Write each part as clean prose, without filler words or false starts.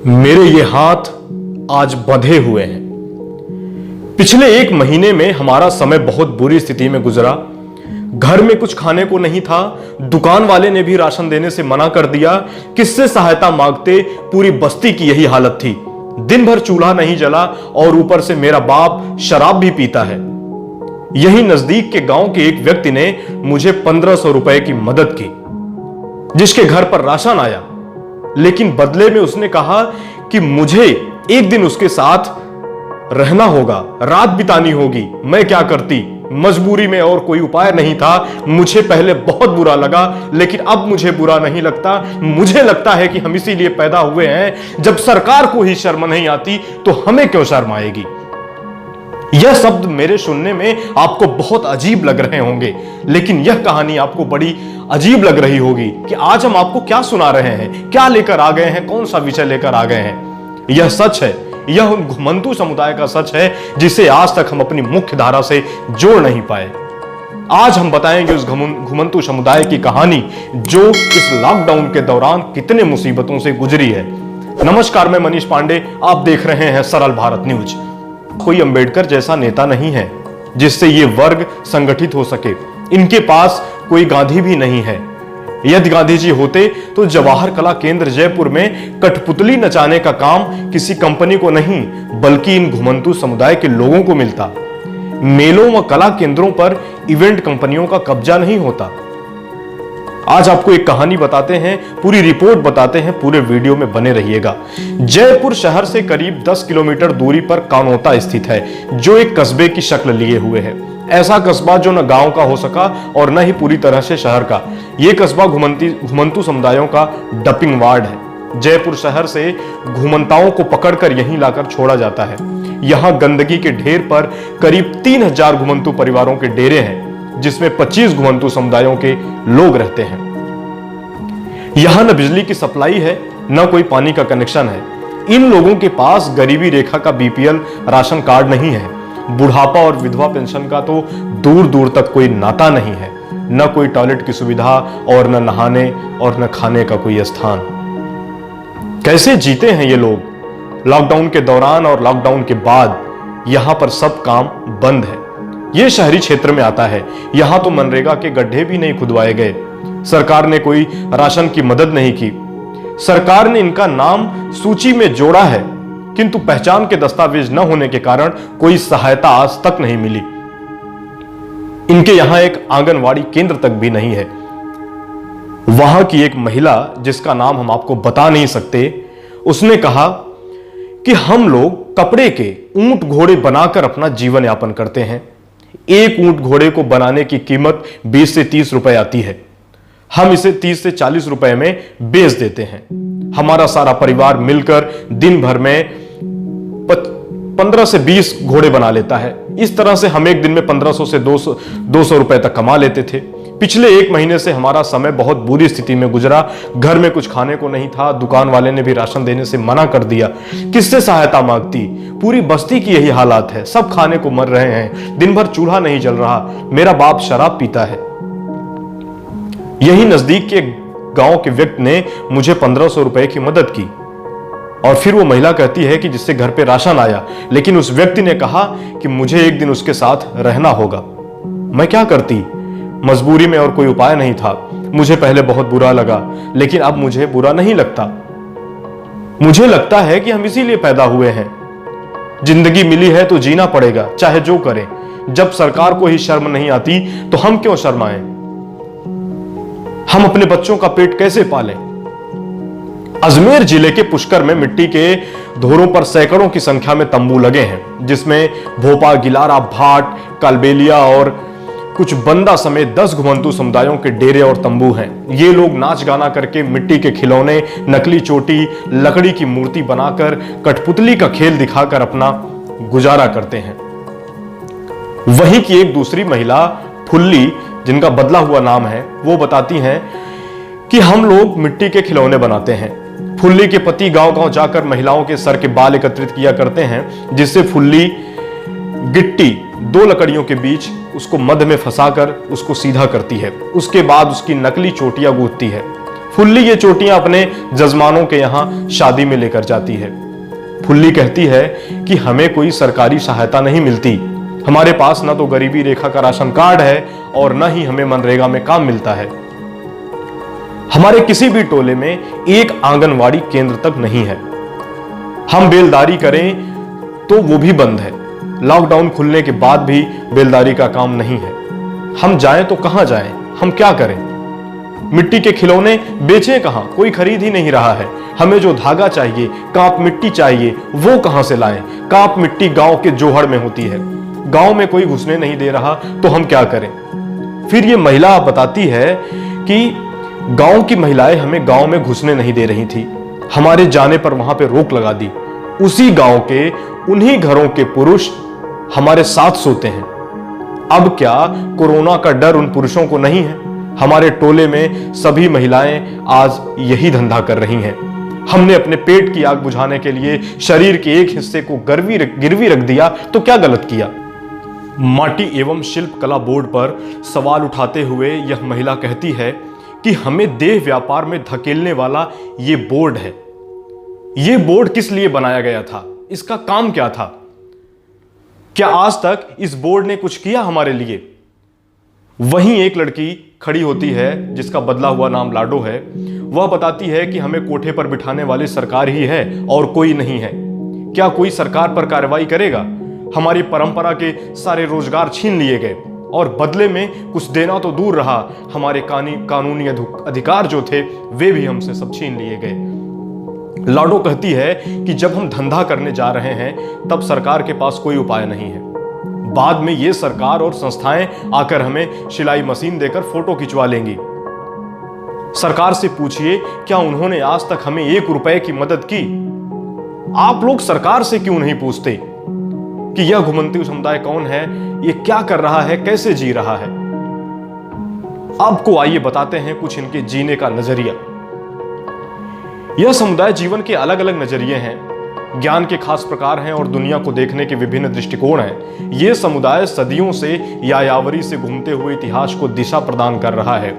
मेरे ये हाथ आज बंधे हुए हैं। पिछले 1 महीने में हमारा समय बहुत बुरी स्थिति में गुजरा। घर में कुछ खाने को नहीं था, दुकान वाले ने भी राशन देने से मना कर दिया। किससे सहायता मांगते, पूरी बस्ती की यही हालत थी। दिन भर चूल्हा नहीं जला और ऊपर से मेरा बाप शराब भी पीता है। यही नजदीक के गांव के एक व्यक्ति ने मुझे 1500 रुपए की मदद की, जिसके घर पर राशन आया, लेकिन बदले में उसने कहा कि मुझे एक दिन उसके साथ रहना होगा, रात बितानी होगी। मैं क्या करती, मजबूरी में, और कोई उपाय नहीं था। मुझे पहले बहुत बुरा लगा, लेकिन अब मुझे बुरा नहीं लगता। मुझे लगता है कि हम इसीलिए पैदा हुए हैं। जब सरकार को ही शर्म नहीं आती तो हमें क्यों शर्म आएगी। यह शब्द मेरे सुनने में आपको बहुत अजीब लग रहे होंगे, लेकिन यह कहानी आपको बड़ी अजीब लग रही होगी कि आज हम आपको क्या सुना रहे हैं, क्या लेकर आ गए हैं, कौन सा विषय लेकर आ गए हैं। यह सच है, यह उन घुमंतू समुदाय का सच है जिसे आज तक हम अपनी मुख्य धारा से जोड़ नहीं पाए। आज हम बताएंगे उस घुमंतू समुदाय की कहानी जो इस लॉकडाउन के दौरान कितने मुसीबतों से गुजरी है। नमस्कार, मैं मनीष पांडे, आप देख रहे हैं सरल भारत न्यूज। कोई अंबेडकर जैसा नेता नहीं है जिससे ये वर्ग संगठित हो सके। इनके पास कोई गांधी भी नहीं है। यदि गांधी जी होते तो जवाहर कला केंद्र जयपुर में कठपुतली नचाने का काम किसी कंपनी को नहीं, बल्कि इन घुमंतू समुदाय के लोगों को मिलता। मेलों व कला केंद्रों पर इवेंट कंपनियों का कब्जा नहीं होता। आज आपको एक कहानी बताते हैं, पूरी रिपोर्ट बताते हैं, पूरे वीडियो में बने रहिएगा। जयपुर शहर से करीब 10 किलोमीटर दूरी पर कानोता स्थित है, जो एक कस्बे की शक्ल लिए हुए है। ऐसा कस्बा जो न गांव का हो सका और न ही पूरी तरह से शहर का। यह कस्बा घुमंतू समुदायों का डंपिंग वार्ड है। जयपुर शहर से घुमंताओं को पकड़कर यहीं लाकर छोड़ा जाता है। यहां गंदगी के ढेर पर करीब 3000 घुमंतू परिवारों के डेरे हैं, जिसमें 25 घुमंतू समुदायों के लोग रहते हैं। यहां न बिजली की सप्लाई है, न कोई पानी का कनेक्शन है। इन लोगों के पास गरीबी रेखा का बीपीएल राशन कार्ड नहीं है। बुढ़ापा और विधवा पेंशन का तो दूर दूर तक कोई नाता नहीं है। न कोई टॉयलेट की सुविधा और न नहाने और न खाने का कोई स्थान। कैसे जीते हैं ये लोग लॉकडाउन के दौरान और लॉकडाउन के बाद। यहां पर सब काम बंद है। यह शहरी क्षेत्र में आता है। यहां तो मनरेगा के गड्ढे भी नहीं खुदवाए गए। सरकार ने कोई राशन की मदद नहीं की। सरकार ने इनका नाम सूची में जोड़ा है, किंतु पहचान के दस्तावेज न होने के कारण कोई सहायता आज तक नहीं मिली। इनके यहां एक आंगनवाड़ी केंद्र तक भी नहीं है। वहां की एक महिला, जिसका नाम हम आपको बता नहीं सकते, उसने कहा कि हम लोग कपड़े के ऊंट घोड़े बनाकर अपना जीवन यापन करते हैं। एक ऊंट घोड़े को बनाने की कीमत 20 से 30 रुपए आती है। हम इसे 30 से 40 रुपए में बेच देते हैं। हमारा सारा परिवार मिलकर दिन भर में 15 से 20 घोड़े बना लेता है। इस तरह से हम एक दिन में 1500 से 200 रुपए तक कमा लेते थे। पिछले 1 महीने से हमारा समय बहुत बुरी स्थिति में गुजरा। घर में कुछ खाने को नहीं था, दुकान वाले ने भी राशन देने से मना कर दिया। किससे सहायता मांगती, पूरी बस्ती की यही हालात है। सब खाने को मर रहे हैं, दिन भर चूल्हा नहीं जल रहा। मेरा बाप शराब पीता है। यही नजदीक के गांव के व्यक्ति ने मुझे 1500 रुपए की मदद की। और फिर वो महिला कहती है कि जिससे घर पे राशन आया, लेकिन उस व्यक्ति ने कहा कि मुझे एक दिन उसके साथ रहना होगा। मैं क्या करती, मजबूरी में, और कोई उपाय नहीं था। मुझे पहले बहुत बुरा लगा, लेकिन अब मुझे बुरा नहीं लगता। मुझे लगता है कि हम इसीलिए पैदा हुए हैं। जिंदगी मिली है तो जीना पड़ेगा, चाहे जो करें। जब सरकार को ही शर्म नहीं आती तो हम क्यों शर्माएं। हम अपने बच्चों का पेट कैसे पालें। अजमेर जिले के पुष्कर में मिट्टी के धोरों पर सैकड़ों की संख्या में तंबू लगे हैं, जिसमें भोपा, गिलारा, भाट, कालबेलिया और कुछ बंदा समेत 10 घुमंतू समुदायों के डेरे और तंबू हैं। ये लोग नाच गाना करके, मिट्टी के खिलौने, नकली चोटी, लकड़ी की मूर्ति बनाकर, कठपुतली का खेल दिखाकर अपना गुजारा करते हैं। वहीं की एक दूसरी महिला फुल्ली, जिनका बदला हुआ नाम है, वो बताती हैं कि हम लोग मिट्टी के खिलौने बनाते हैं। फुल्ली के पति गांव-गांव जाकर महिलाओं के सर के बाल एकत्रित किया करते हैं, जिससे फुल्ली गिट्टी 2 लकड़ियों के बीच उसको मध्य में फंसाकर उसको सीधा करती है। उसके बाद उसकी नकली चोटियां गूंथती है। फुल्ली ये चोटियां अपने जजमानों के यहां शादी में लेकर जाती है। फुल्ली कहती है कि हमें कोई सरकारी सहायता नहीं मिलती, हमारे पास ना तो गरीबी रेखा का राशन कार्ड है और ना ही हमें मनरेगा में काम मिलता है। हमारे किसी भी टोले में एक आंगनवाड़ी केंद्र तक नहीं है। हम बेलदारी करें तो वो भी बंद है। लॉकडाउन खुलने के बाद भी बेलदारी का काम नहीं है। हम जाएं तो कहां जाएं, हम क्या करें? मिट्टी के खिलौने बेचें कहां, कोई खरीद ही नहीं रहा है। हमें जो धागा चाहिए, कांप मिट्टी चाहिए, वो कहां से लाएं? कांप मिट्टी गांव के जोहड़ में होती है, गांव में कोई घुसने नहीं दे रहा, तो हम क्या करें? फिर ये महिला बताती है कि गांव की महिलाएं हमें गांव में घुसने नहीं दे रही थी, हमारे जाने पर वहां पे रोक लगा दी। उसी गांव के उन्हीं घरों के पुरुष हमारे साथ सोते हैं। अब क्या कोरोना का डर उन पुरुषों को नहीं है? हमारे टोले में सभी महिलाएं आज यही धंधा कर रही हैं। हमने अपने पेट की आग बुझाने के लिए शरीर के एक हिस्से को गिरवी रख दिया, तो क्या गलत किया? माटी एवं शिल्प कला बोर्ड पर सवाल उठाते हुए यह महिला कहती है कि हमें देह व्यापार में धकेलने वाला ये बोर्ड है। ये बोर्ड किस लिए बनाया गया था? इसका काम क्या था? क्या आज तक इस बोर्ड ने कुछ किया हमारे लिए? वहीं एक लड़की खड़ी होती है जिसका बदला हुआ नाम लाडो है। वह बताती है कि हमें कोठे पर बिठाने वाली सरकार ही है और कोई नहीं है। क्या कोई सरकार पर कार्रवाई करेगा? हमारी परंपरा के सारे रोजगार छीन लिए गए और बदले में कुछ देना तो दूर रहा, हमारे कानूनी अधिकार जो थे वे भी हमसे सब छीन लिए गए। लाडो कहती है कि जब हम धंधा करने जा रहे हैं तब सरकार के पास कोई उपाय नहीं है। बाद में ये सरकार और संस्थाएं आकर हमें सिलाई मशीन देकर फोटो खिंचवा लेंगी। सरकार से पूछिए, क्या उन्होंने आज तक हमें 1 रुपए की मदद की? आप लोग सरकार से क्यों नहीं पूछते कि यह घुमंतू समुदाय कौन है, ये क्या कर रहा है, कैसे जी रहा है? आपको आइए बताते हैं कुछ इनके जीने का नजरिया। यह समुदाय जीवन के अलग अलग नजरिए हैं, ज्ञान के खास प्रकार हैं और दुनिया को देखने के विभिन्न दृष्टिकोण हैं। यह समुदाय सदियों से यायावरी से घूमते हुए इतिहास को दिशा प्रदान कर रहा है।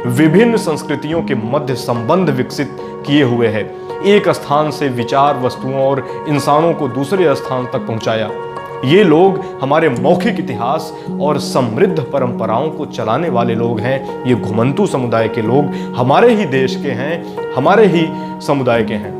विभिन्न संस्कृतियों के मध्य संबंध विकसित किए हुए है। एक स्थान से विचार, वस्तुओं और इंसानों को दूसरे स्थान तक पहुंचाया। ये लोग हमारे मौखिक इतिहास और समृद्ध परंपराओं को चलाने वाले लोग हैं। ये घुमंतू समुदाय के लोग हमारे ही देश के हैं, हमारे ही समुदाय के हैं।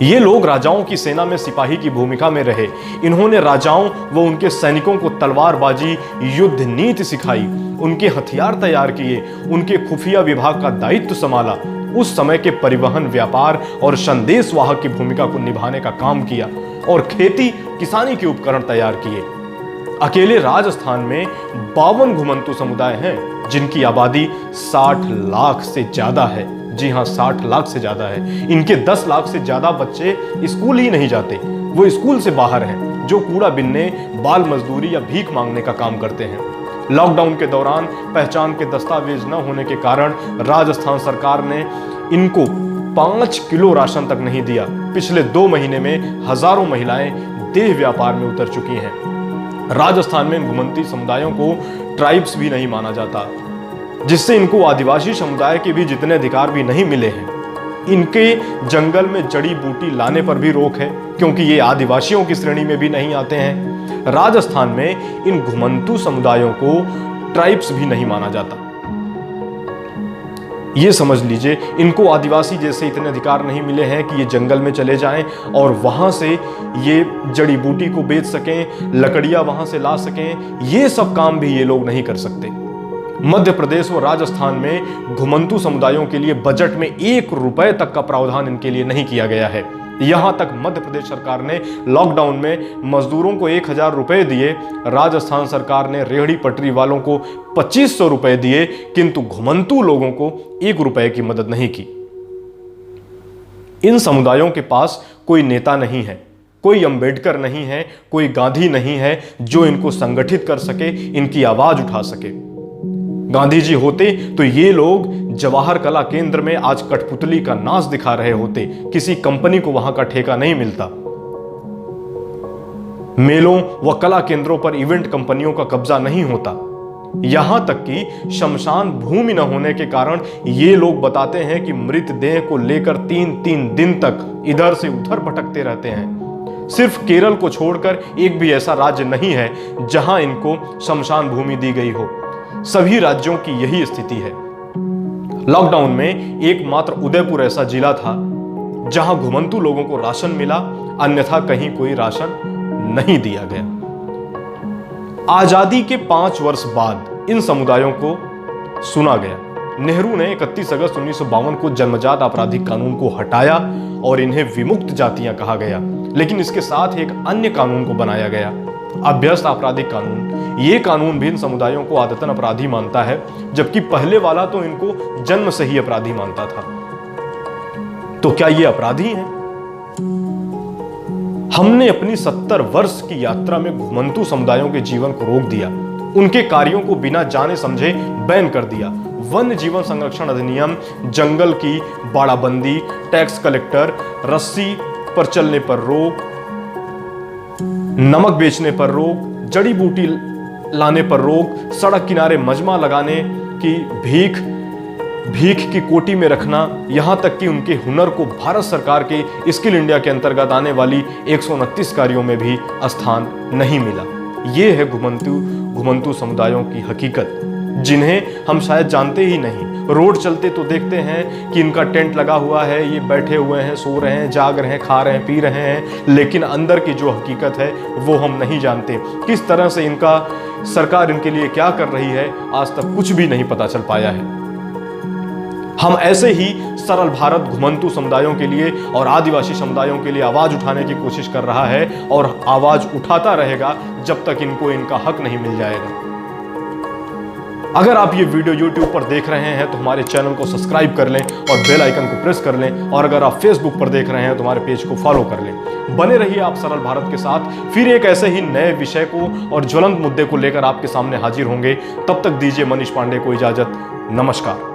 ये लोग राजाओं की सेना में सिपाही की भूमिका में रहे। इन्होंने राजाओं व उनके सैनिकों को तलवारबाजी, युद्ध नीति सिखाई, उनके हथियार तैयार किए, उनके खुफिया विभाग का दायित्व संभाला, उस समय के परिवहन, व्यापार और संदेश वाहक की भूमिका को निभाने का काम किया और खेती किसानी के उपकरण तैयार किए। अकेले राजस्थान में 52 घुमंतू समुदाय हैं जिनकी आबादी 60 लाख से ज्यादा है। जी हां, 60 लाख से ज्यादा है। इनके 10 लाख से ज्यादा बच्चे स्कूल ही नहीं जाते, वो स्कूल से बाहर हैं, जो कूड़ा बिनने, बाल मजदूरी या भीख मांगने का काम करते हैं। लॉकडाउन के दौरान पहचान के दस्तावेज न होने के कारण राजस्थान सरकार ने इनको 5 किलो राशन तक नहीं दिया। पिछले 2 महीने में हजारों महिलाएं देह व्यापार में उतर चुकी हैं। राजस्थान में इन घुमंती समुदायों को ट्राइब्स भी नहीं माना जाता, जिससे इनको आदिवासी समुदाय के भी जितने अधिकार भी नहीं मिले हैं। इनके जंगल में जड़ी बूटी लाने पर भी रोक है, क्योंकि ये आदिवासियों की श्रेणी में भी नहीं आते हैं। राजस्थान में इन घुमंतू समुदायों को ट्राइब्स भी नहीं माना जाता। ये समझ लीजिए, इनको आदिवासी जैसे इतने अधिकार नहीं मिले हैं कि ये जंगल में चले जाएं और वहां से ये जड़ी बूटी को बेच सकें, लकड़ियां वहां से ला सकें। ये सब काम भी ये लोग नहीं कर सकते। मध्य प्रदेश व राजस्थान में घुमंतू समुदायों के लिए बजट में 1 रुपए तक का प्रावधान इनके लिए नहीं किया गया है। यहां तक मध्य प्रदेश सरकार ने लॉकडाउन में मजदूरों को 1000 रुपए दिए, राजस्थान सरकार ने रेहड़ी पटरी वालों को 2500 रुपए दिए, किंतु घुमंतू लोगों को 1 रुपए की मदद नहीं की। इन समुदायों के पास कोई नेता नहीं है, कोई अंबेडकर नहीं है, कोई गांधी नहीं है जो इनको संगठित कर सके, इनकी आवाज उठा सके। गांधी जी होते तो ये लोग जवाहर कला केंद्र में आज कठपुतली का नाच दिखा रहे होते। किसी कंपनी को वहां का ठेका नहीं मिलता। मेलों व कला केंद्रों पर इवेंट कंपनियों का कब्जा नहीं होता। यहां तक कि शमशान भूमि न होने के कारण ये लोग बताते हैं कि मृतदेह को लेकर 3-3 दिन तक इधर से उधर भटकते रहते हैं। सिर्फ केरल को छोड़कर एक भी ऐसा राज्य नहीं है जहां इनको शमशान भूमि दी गई हो। सभी राज्यों की यही स्थिति है। लॉकडाउन में एकमात्र उदयपुर ऐसा जिला था जहां घुमंतू लोगों को राशन मिला, अन्यथा कहीं कोई राशन नहीं दिया गया। आजादी के 5 वर्ष बाद इन समुदायों को सुना गया। नेहरू ने 31 अगस्त 1952 को जन्मजात आपराधिक कानून को हटाया और इन्हें विमुक्त जातियां कहा गया। लेकिन इसके साथ एक अन्य कानून को बनाया गया, अभ्यस्त आपराधिक कानून। ये कानून भी इन समुदायों को आदतन अपराधी मानता है, जबकि पहले वाला तो इनको जन्म से ही अपराधी मानता था। तो क्या ये अपराधी हैं? हमने अपनी 70 वर्ष की यात्रा में घुमंतू समुदायों के जीवन को रोक दिया, उनके कार्यों को बिना जाने समझे बैन कर दिया। वन्य जीवन संरक्षण अधिनियम, जंगल की बाड़ाबंदी, टैक्स कलेक्टर, रस्सी पर चलने पर रोक, नमक बेचने पर रोक, जड़ी बूटी लाने पर रोक, सड़क किनारे मजमा लगाने की भीख की कोटी में रखना, यहां तक कि उनके हुनर को भारत सरकार के स्किल इंडिया के अंतर्गत आने वाली 129 कार्यों में भी स्थान नहीं मिला। ये है घुमंतू समुदायों की हकीकत, जिन्हें हम शायद जानते ही नहीं। रोड चलते तो देखते हैं कि इनका टेंट लगा हुआ है, ये बैठे हुए हैं, सो रहे हैं, जाग रहे हैं, खा रहे हैं, पी रहे हैं, लेकिन अंदर की जो हकीकत है वो हम नहीं जानते। किस तरह से इनका सरकार इनके लिए क्या कर रही है, आज तक कुछ भी नहीं पता चल पाया है। हम ऐसे ही सरल भारत घुमंतू समुदायों के लिए और आदिवासी समुदायों के लिए आवाज उठाने की कोशिश कर रहा है और आवाज उठाता रहेगा जब तक इनको इनका हक नहीं मिल जाएगा। अगर आप ये वीडियो YouTube पर देख रहे हैं तो हमारे चैनल को सब्सक्राइब कर लें और बेल आइकन को प्रेस कर लें, और अगर आप Facebook पर देख रहे हैं तो हमारे पेज को फॉलो कर लें। बने रहिए आप सरल भारत के साथ, फिर एक ऐसे ही नए विषय को और ज्वलंत मुद्दे को लेकर आपके सामने हाजिर होंगे। तब तक दीजिए मनीष पांडे को इजाजत। नमस्कार।